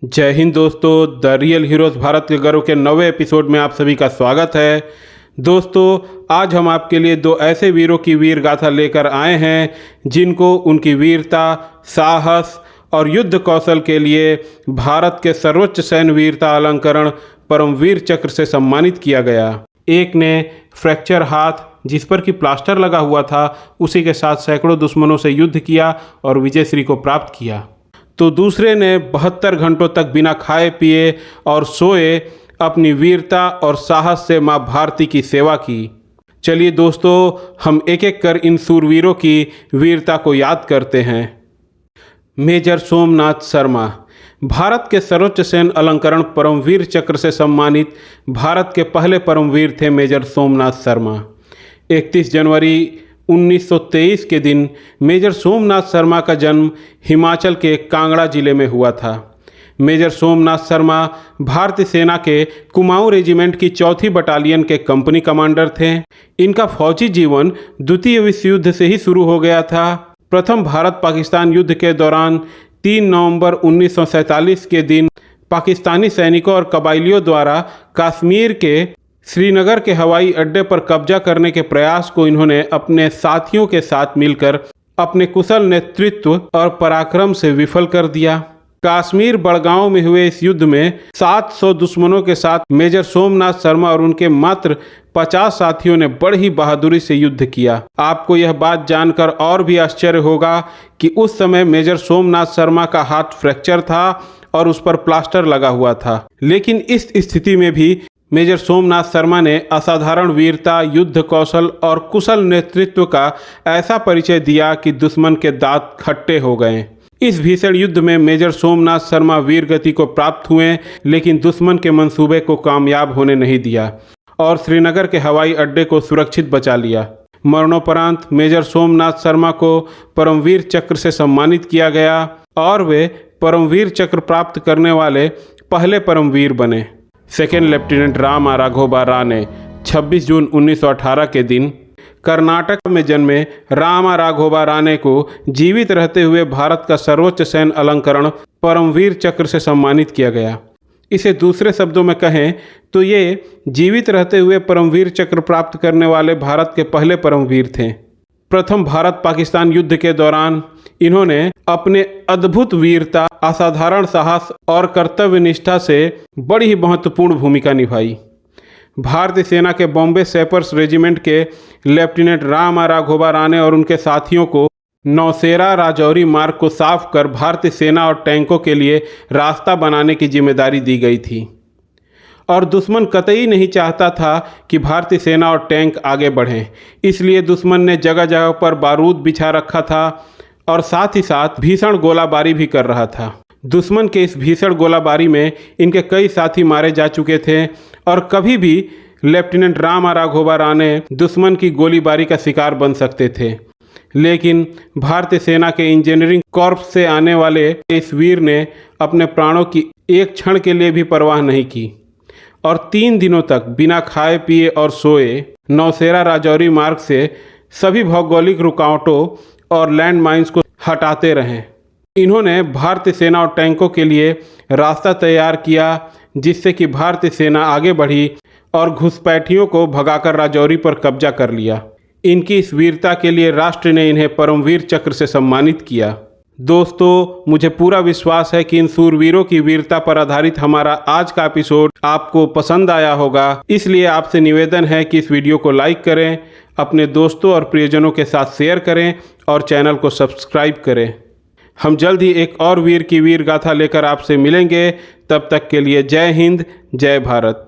जय हिंद दोस्तों, the real heroes Bharat के गर्व के 9वें एपिसोड में आप सभी का स्वागत है। दोस्तों, आज हम आपके लिए दो ऐसे वीरों की वीर गाथा लेकर आए हैं जिनको उनकी वीरता, साहस और युद्ध कौशल के लिए भारत के सर्वोच्च सैन्य वीरता अलंकरण परमवीर चक्र से सम्मानित किया गया। एक ने फ्रैक्चर हाथ जिस पर कि प्लास्टर लगा हुआ था, उसी के साथ सैकड़ों दुश्मनों से युद्ध किया और विजयश्री को प्राप्त किया, तो दूसरे ने 72 घंटों तक बिना खाए पिए और सोए अपनी वीरता और साहस से माँ भारती की सेवा की। चलिए दोस्तों, हम एक एक कर इन सूरवीरों की वीरता को याद करते हैं। मेजर सोमनाथ शर्मा भारत के सर्वोच्च सैन्य अलंकरण परमवीर चक्र से सम्मानित भारत के पहले परमवीर थे मेजर सोमनाथ शर्मा। 31 जनवरी 1923 के दिन मेजर सोमनाथ शर्मा का जन्म हिमाचल के कांगड़ा जिले में हुआ था। मेजर सोमनाथ शर्मा भारतीय सेना के कुमाऊं रेजिमेंट की 4वीं बटालियन के कंपनी कमांडर थे। इनका फौजी जीवन द्वितीय विश्व युद्ध से ही शुरू हो गया था। प्रथम भारत पाकिस्तान युद्ध के दौरान 3 नवंबर 1947 के दिन पाकिस्तानी सैनिकों और कबाइलियों द्वारा कश्मीर के श्रीनगर के हवाई अड्डे पर कब्जा करने के प्रयास को इन्होंने अपने साथियों के साथ मिलकर अपने कुशल नेतृत्व और पराक्रम से विफल कर दिया। कश्मीर बड़गांव में हुए इस युद्ध में 700 दुश्मनों के साथ मेजर सोमनाथ शर्मा और उनके मात्र 50 साथियों ने बड़ी बहादुरी से युद्ध किया। आपको यह बात जानकर और भी आश्चर्य होगा कि उस समय मेजर सोमनाथ शर्मा का हाथ फ्रैक्चर था और उस पर प्लास्टर लगा हुआ था, लेकिन इस स्थिति में भी मेजर सोमनाथ शर्मा ने असाधारण वीरता, युद्ध कौशल और कुशल नेतृत्व का ऐसा परिचय दिया कि दुश्मन के दांत खट्टे हो गए। इस भीषण युद्ध में मेजर सोमनाथ शर्मा वीर गति को प्राप्त हुए, लेकिन दुश्मन के मंसूबे को कामयाब होने नहीं दिया और श्रीनगर के हवाई अड्डे को सुरक्षित बचा लिया। मरणोपरांत मेजर सोमनाथ शर्मा को परमवीर चक्र से सम्मानित किया गया और वे परमवीर चक्र प्राप्त करने वाले पहले परमवीर बने। सेकेंड लेफ्टिनेंट राम राघोबा राणे 26 जून 1918 के दिन कर्नाटक में जन्मे राम राघोबा राणे को जीवित रहते हुए भारत का सर्वोच्च सैन्य अलंकरण परमवीर चक्र से सम्मानित किया गया। इसे दूसरे शब्दों में कहें तो ये जीवित रहते हुए परमवीर चक्र प्राप्त करने वाले भारत के पहले परमवीर थे। प्रथम भारत पाकिस्तान युद्ध के दौरान इन्होंने अपने अद्भुत वीरता, असाधारण साहस और कर्तव्य निष्ठा से बड़ी ही महत्वपूर्ण भूमिका निभाई। भारतीय सेना के बॉम्बे सैपर्स रेजिमेंट के लेफ्टिनेंट राम राघोबा राणे और उनके साथियों को नौशेरा राजौरी मार्ग को साफ कर भारतीय सेना और टैंकों के लिए रास्ता बनाने की जिम्मेदारी दी गई थी और दुश्मन कतई नहीं चाहता था कि भारतीय सेना और टैंक आगे बढ़ें। इसलिए दुश्मन ने जगह जगह पर बारूद बिछा रखा था और साथ ही साथ भीषण गोलाबारी भी कर रहा था। दुश्मन के इस भीषण गोलाबारी में इनके कई साथी मारे जा चुके थे और कभी भी लेफ्टिनेंट राम राघोबा राणे दुश्मन की गोलीबारी का शिकार बन सकते थे, लेकिन भारतीय सेना के इंजीनियरिंग कॉर्प्स से आने वाले इस वीर ने अपने प्राणों की एक क्षण के लिए भी परवाह नहीं की और 3 दिनों तक बिना खाए पिए और सोए नौशेरा राजौरी मार्ग से सभी भौगोलिक रुकावटों और लैंड माइन्स को हटाते रहे। इन्होंने भारतीय सेना और टैंकों के लिए रास्ता तैयार किया, जिससे कि भारतीय सेना आगे बढ़ी और घुसपैठियों को भगाकर राजौरी पर कब्जा कर लिया। इनकी इस वीरता के लिए राष्ट्र ने इन्हें परमवीर चक्र से सम्मानित किया। दोस्तों, मुझे पूरा विश्वास है कि इन सूरवीरों की वीरता पर आधारित हमारा आज का एपिसोड आपको पसंद आया होगा। इसलिए आपसे निवेदन है कि इस वीडियो को लाइक करें, अपने दोस्तों और प्रियजनों के साथ शेयर करें और चैनल को सब्सक्राइब करें। हम जल्द ही एक और वीर की वीर गाथा लेकर आपसे मिलेंगे। तब तक के लिए जय हिंद, जय भारत।